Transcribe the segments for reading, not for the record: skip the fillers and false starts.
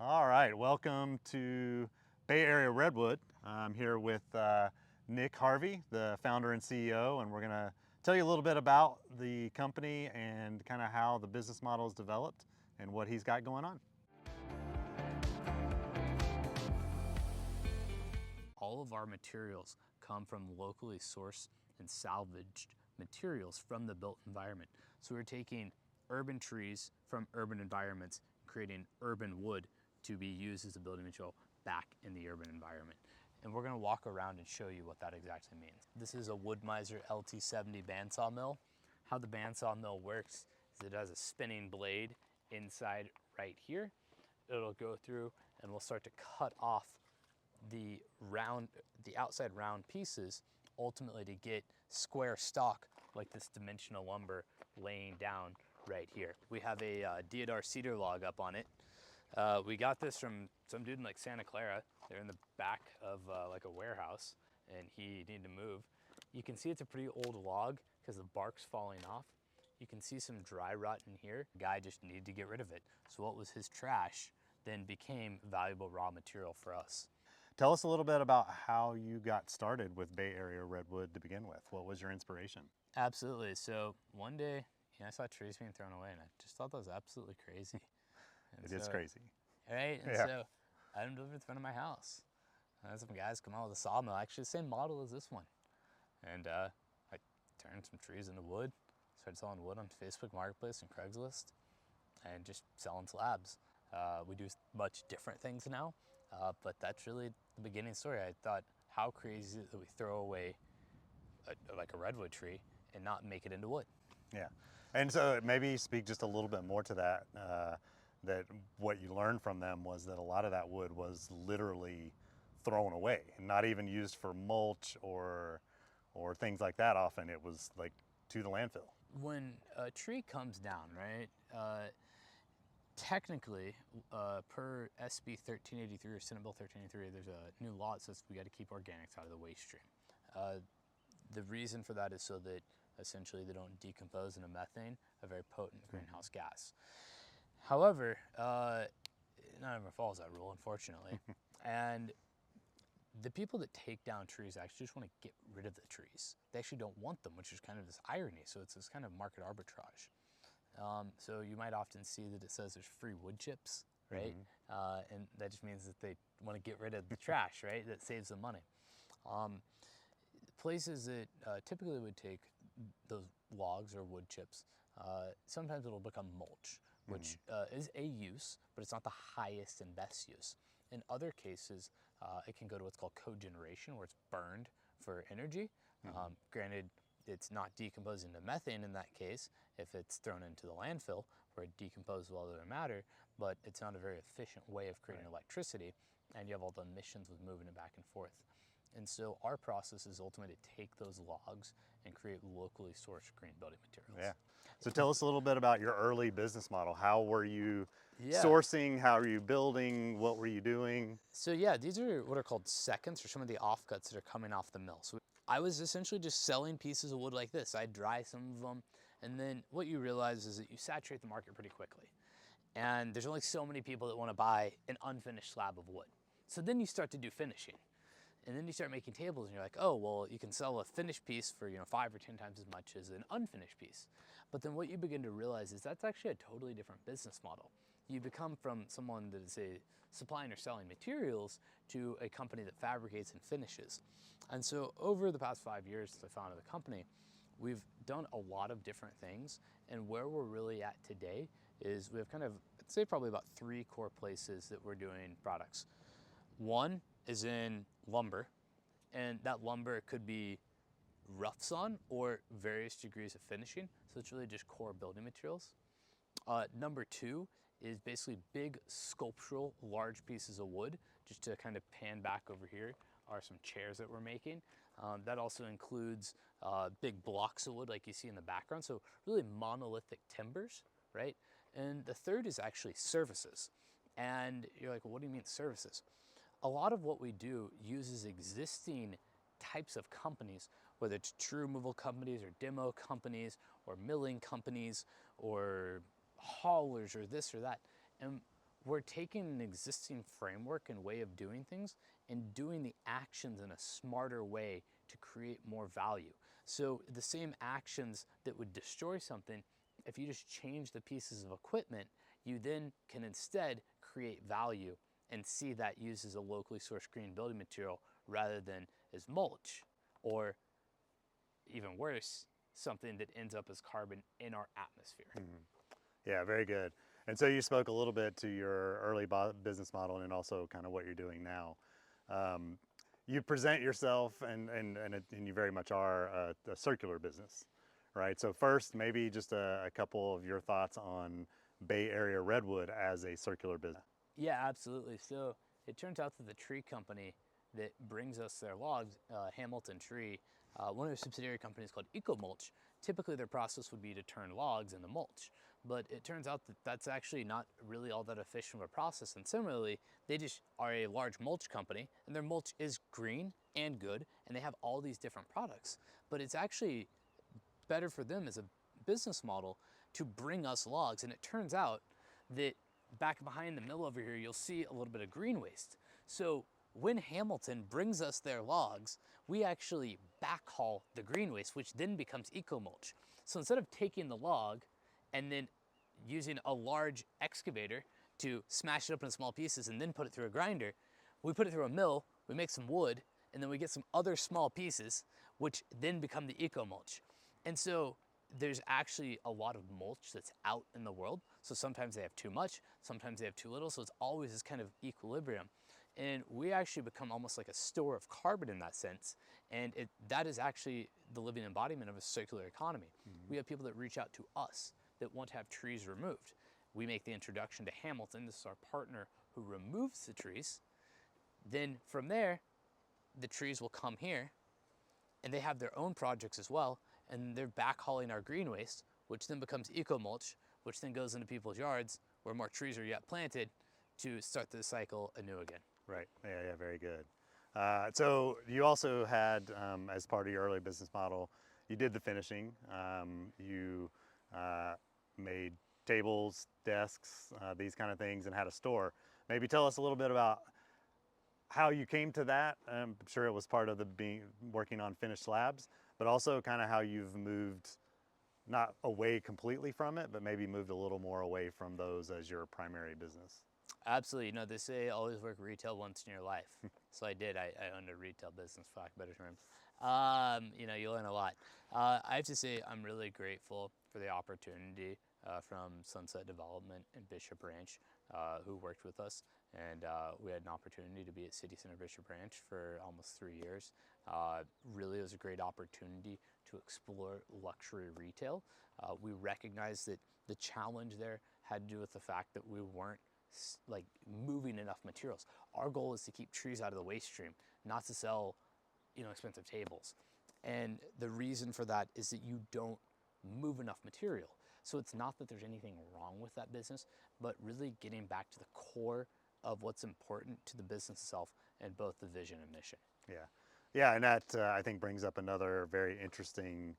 All right, welcome to Bay Area Redwood. I'm here with Nick Harvey, the founder and CEO, and we're going to tell you a little bit about the company and kind of how the business model is developed and what he's got going on. All of our materials come from locally sourced and salvaged materials from the built environment. So we're taking urban trees from urban environments, creating urban wood to be used as a building material back in the urban environment. And we're gonna walk around and show you what that exactly means. This is a Wood-Mizer LT70 bandsaw mill. How the bandsaw mill works is it has a spinning blade inside right here. It'll go through and we'll start to cut off the outside round pieces, ultimately to get square stock like this dimensional lumber laying down right here. We have a deodar cedar log up on it. We got this from some dude in like Santa Clara. They're in the back of like a warehouse and he needed to move. You can see it's a pretty old log because the bark's falling off. You can see some dry rot in here. The guy just needed to get rid of it. So what was his trash then became valuable raw material for us. Tell us a little bit about how you got started with Bay Area Redwood to begin with. What was your inspiration? Absolutely. So one day, I saw trees being thrown away and I just thought that was absolutely crazy. It is crazy. Right? And Yeah. so I had them delivered in front of my house. I had some guys come out with a sawmill, actually the same model as this one. And I turned some trees into wood, started selling wood on Facebook Marketplace and Craigslist, and just selling slabs. We do much different things now, but that's really the beginning story. I thought, how crazy is it that we throw away like a redwood tree and not make it into wood? Yeah. And so maybe speak just a little bit more to that, that what you learned from them was that a lot of that wood was literally thrown away and not even used for mulch or things like that. Often it was like to the landfill. When a tree comes down, right, technically, per SB 1383 or Senate Bill 1383, there's a new law that says we got to keep organics out of the waste stream. The reason for that is so that essentially they don't decompose into methane, a very potent greenhouse gas. However, not everyone follows that rule, unfortunately. And the people that take down trees actually just want to get rid of the trees. They actually don't want them, which is kind of this irony. So it's this kind of market arbitrage. So you might often see that it says there's free wood chips, right? And that just means that they want to get rid of the trash, right? That saves them money. Places that typically would take those logs or wood chips, sometimes it'll become mulch, which is a use, but it's not the highest and best use. In other cases, it can go to what's called cogeneration, where it's burned for energy. Granted, it's not decomposed into methane in that case if it's thrown into the landfill where it decomposes with all other matter, but it's not a very efficient way of creating electricity, and you have all the emissions with moving it back and forth. And so our process is ultimately to take those logs and create locally sourced green building materials. Yeah. So tell us a little bit about your early business model. How were you sourcing? How were you building? What were you doing? So yeah, these are what are called seconds, or some of the offcuts that are coming off the mill. So I was essentially just selling pieces of wood like this. I'd dry some of them, and then what you realize is that you saturate the market pretty quickly. And there's only so many people that want to buy an unfinished slab of wood. So then you start to do finishing. And then you start making tables and you're like, oh, well, you can sell a finished piece for 5 or 10 times as much as an unfinished piece. But then what you begin to realize is that's actually a totally different business model. You become from someone that is supplying or selling materials to a company that fabricates and finishes. And so over the past 5 years since I founded the company, we've done a lot of different things. And where we're really at today is we have kind of, I'd say probably about 3 core places that we're doing products. One is in lumber, and that lumber could be rough sawn or various degrees of finishing, so it's really just core building materials. Number 2 is basically big sculptural large pieces of wood. Just to kind of pan back over here are some chairs that we're making. That also includes big blocks of wood like you see in the background, so really monolithic timbers, right? And the third is actually services. And you're like, well, what do you mean services? A lot of what we do uses existing types of companies, whether it's tree removal companies or demo companies or milling companies or haulers or this or that. And we're taking an existing framework and way of doing things and doing the actions in a smarter way to create more value. So the same actions that would destroy something, if you just change the pieces of equipment, you then can instead create value and see that used as a locally sourced green building material rather than as mulch, or even worse, something that ends up as carbon in our atmosphere. Yeah, very good. And so you spoke a little bit to your early business model and also kind of what you're doing now. You present yourself, and you very much are a circular business, right? So first, maybe just a couple of your thoughts on Bay Area Redwood as a circular business. Yeah, absolutely. So it turns out that the tree company that brings us their logs, Hamilton Tree, one of their subsidiary companies called EcoMulch, typically their process would be to turn logs into mulch. But it turns out that that's actually not really all that efficient of a process. And similarly, they just are a large mulch company, and their mulch is green and good, and they have all these different products. But it's actually better for them as a business model to bring us logs. And it turns out that back behind the mill over here, you'll see a little bit of green waste. So when Hamilton brings us their logs, we actually backhaul the green waste, which then becomes eco-mulch. So instead of taking the log and then using a large excavator to smash it up into small pieces and then put it through a grinder, we put it through a mill, we make some wood, and then we get some other small pieces, which then become the eco-mulch. And so there's actually a lot of mulch that's out in the world. So sometimes they have too much, sometimes they have too little. So it's always this kind of equilibrium. And we actually become almost like a store of carbon in that sense. And that is actually the living embodiment of a circular economy. We have people that reach out to us that want to have trees removed. We make the introduction to Hamilton. This is our partner who removes the trees. Then from there, the trees will come here, and they have their own projects as well, and they're backhauling our green waste, which then becomes eco-mulch, which then goes into people's yards where more trees are yet planted to start the cycle anew again. Right, yeah, very good. So you also had, as part of your early business model, you did the finishing. You made tables, desks, these kind of things, and had a store. Maybe tell us a little bit about how you came to that. I'm sure it was part of the working on finished slabs, but also kind of how you've moved, not away completely from it, but maybe moved a little more away from those as your primary business. Absolutely. You know, they say always work retail once in your life. So I did. I owned a retail business, for lack of better terms. You know, you learn a lot. I have to say I'm really grateful for the opportunity from Sunset Development and Bishop Ranch, who worked with us. And we had an opportunity to be at City Center Bishop Ranch for almost 3 years. Really, it was a great opportunity to explore luxury retail. We recognized that the challenge there had to do with the fact that we weren't like moving enough materials. Our goal is to keep trees out of the waste stream, not to sell, you know, expensive tables. And the reason for that is that you don't move enough material. So it's not that there's anything wrong with that business, but really getting back to the core of what's important to the business itself and both the vision and mission. Yeah, and that I think brings up another very interesting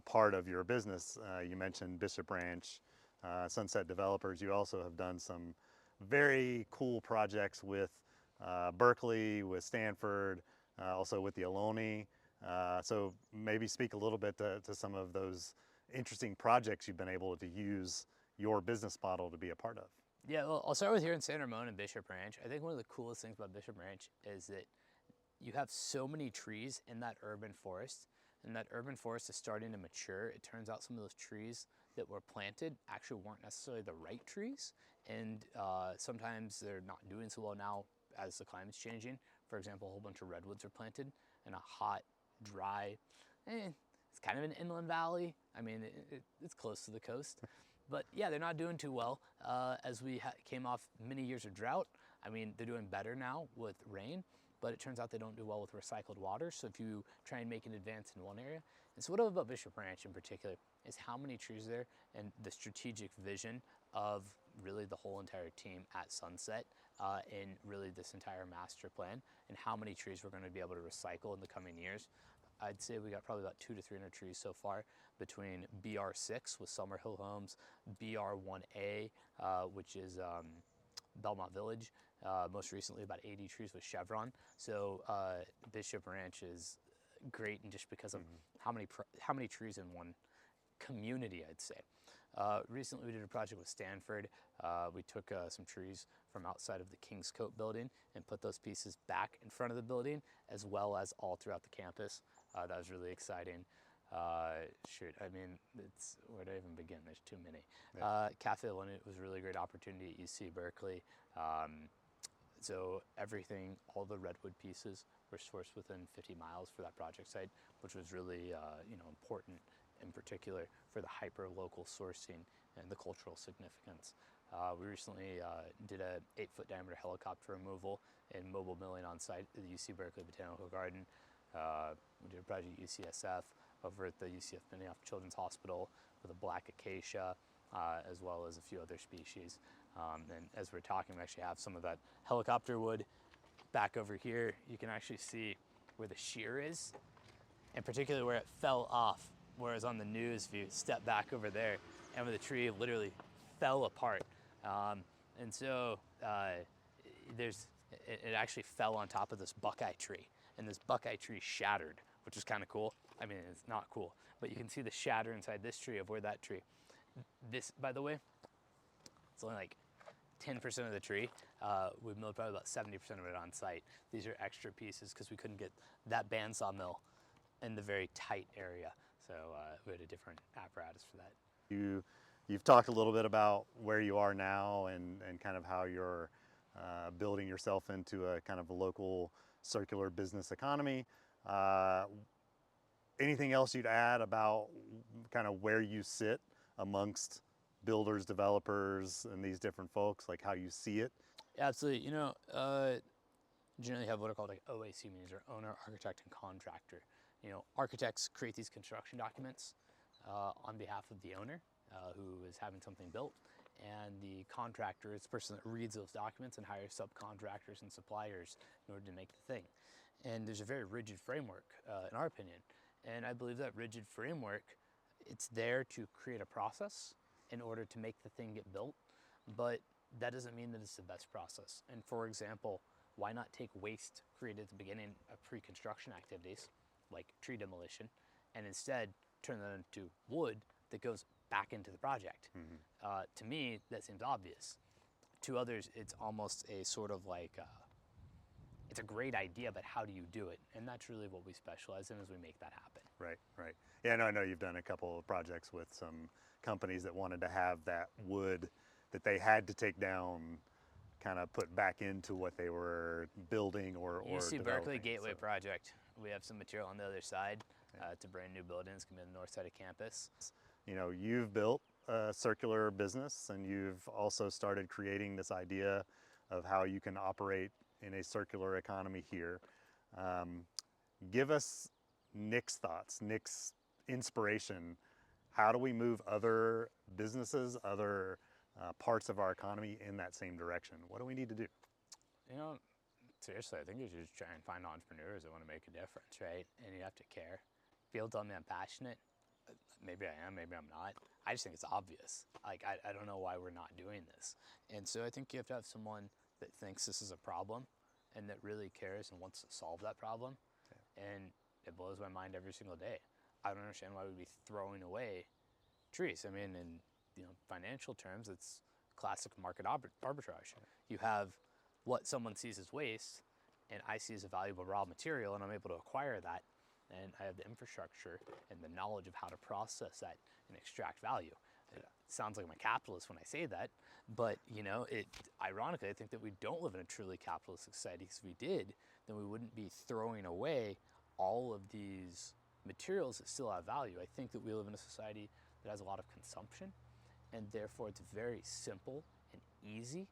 part of your business. You mentioned Bishop Ranch, Sunset Developers. You also have done some very cool projects with Berkeley, with Stanford, also with the Ohlone. So maybe speak a little bit to some of those interesting projects you've been able to use your business model to be a part of. Yeah, well, I'll start with here in San Ramon and Bishop Ranch. I think one of the coolest things about Bishop Ranch is that you have so many trees in that urban forest, and that urban forest is starting to mature. It turns out some of those trees that were planted actually weren't necessarily the right trees, and sometimes they're not doing so well now as the climate's changing. For example, a whole bunch of redwoods are planted in a hot, dry, it's kind of an inland valley. I mean, it's close to the coast. But yeah, they're not doing too well. As we came off many years of drought, I mean, they're doing better now with rain, but it turns out they don't do well with recycled water. So if you try and make an advance in one area, and so what I love about Bishop Ranch in particular is how many trees are there and the strategic vision of really the whole entire team at Sunset and really this entire master plan and how many trees we're going to be able to recycle in the coming years. I'd say we got probably about 200 to 300 trees so far between BR6 with Summerhill Homes, BR1A, which is Belmont Village. Most recently, about 80 trees with Chevron. So Bishop Ranch is great, and just because of how many trees in one community, I'd say. Recently, we did a project with Stanford. We took some trees from outside of the King's Coat building and put those pieces back in front of the building, as well as all throughout the campus. That was really exciting. Shoot, I mean, where do I even begin? There's too many. Yeah. Cafe Linnet was a really great opportunity at UC Berkeley. So everything, all the redwood pieces were sourced within 50 miles for that project site, which was really important, in particular for the hyper-local sourcing and the cultural significance. We recently did a 8-foot diameter helicopter removal and mobile milling on site at the UC Berkeley Botanical Garden. We did a project at UCSF over at the UCF Benioff Children's Hospital with a black acacia, as well as a few other species. And as we're talking, we actually have some of that helicopter wood back over here. You can actually see where the shear is, and particularly where it fell off, whereas on the news view, step back over there, and where the tree literally fell apart. And so it actually fell on top of this buckeye tree, and this buckeye tree shattered, which is kind of cool. I mean, it's not cool, but you can see the shatter inside this tree of where that tree. This, by the way, it's only like 10% of the tree. We milled probably about 70% of it on site. These are extra pieces because we couldn't get that bandsaw mill in the very tight area. So we had a different apparatus for that. You've talked a little bit about where you are now and kind of how you're building yourself into a kind of a local circular business economy. Anything else you'd add about kind of where you sit amongst builders, developers, and these different folks, like how you see it? Absolutely. You know, generally have what are called like OAC meetings, or owner, architect, and contractor. You know, architects create these construction documents on behalf of the owner who is having something built, and the contractor is the person that reads those documents and hires subcontractors and suppliers in order to make the thing. And there's a very rigid framework, in our opinion, and I believe that rigid framework, it's there to create a process in order to make the thing get built, but that doesn't mean that it's the best process. And for example, why not take waste created at the beginning of pre-construction activities, like tree demolition, and instead turn that into wood that goes back into the project? To me, that seems obvious. To others, it's almost a sort of like, it's a great idea, but how do you do it? And that's really what we specialize in, is we make that happen. Right, right. Yeah, no, I know you've done a couple of projects with some companies that wanted to have that wood that they had to take down, kind of put back into what they were building or UC Berkeley developing. Gateway So, Project. We have some material on the other side. It's a brand new building. It's going to be on the north side of campus. you know, you've built a circular business, and you've also started creating this idea of how you can operate in a circular economy here. Give us Nick's thoughts, Nick's inspiration. How do we move other businesses, other parts of our economy in that same direction? What do we need to do? You know, seriously, I think you should just try and find entrepreneurs that want to make a difference, right? And you have to care. People tell me I'm passionate. Maybe I am, maybe I'm not. I just think it's obvious. Like, I don't know why we're not doing this. And so I think you have to have someone that thinks this is a problem and that really cares and wants to solve that problem. And it blows my mind every single day. I don't understand why we'd be throwing away trees. I mean, in financial terms, it's classic market arbitrage. You have what someone sees as waste, and I see as a valuable raw material, and I'm able to acquire that, and I have the infrastructure and the knowledge of how to process that and extract value. It sounds like I'm a capitalist when I say that, but ironically, I think that we don't live in a truly capitalist society, because if we did, then we wouldn't be throwing away all of these materials that still have value. I think that we live in a society that has a lot of consumption, and therefore it's very simple and easy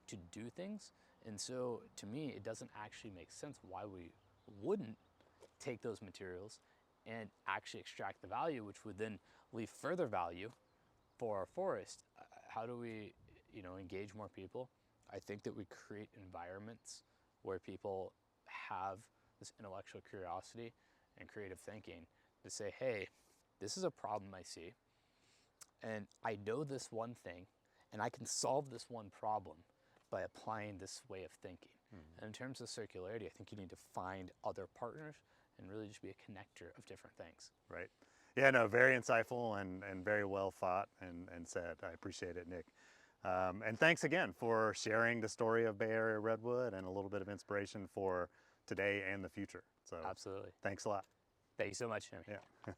to do things. And so to me, it doesn't actually make sense why we wouldn't take those materials and actually extract the value, which would then leave further value for our forest. How do we engage more people? I think that we create environments where people have this intellectual curiosity and creative thinking to say, hey, this is a problem I see, and I know this one thing, and I can solve this one problem by applying this way of thinking. And in terms of circularity, I think you need to find other partners and really just be a connector of different things. Right. Yeah, no, very insightful and very well thought and said. I appreciate it, Nick. And thanks again for sharing the story of Bay Area Redwood and a little bit of inspiration for today and the future. So Absolutely. thanks a lot. Thank you so much, Jimmy. Yeah.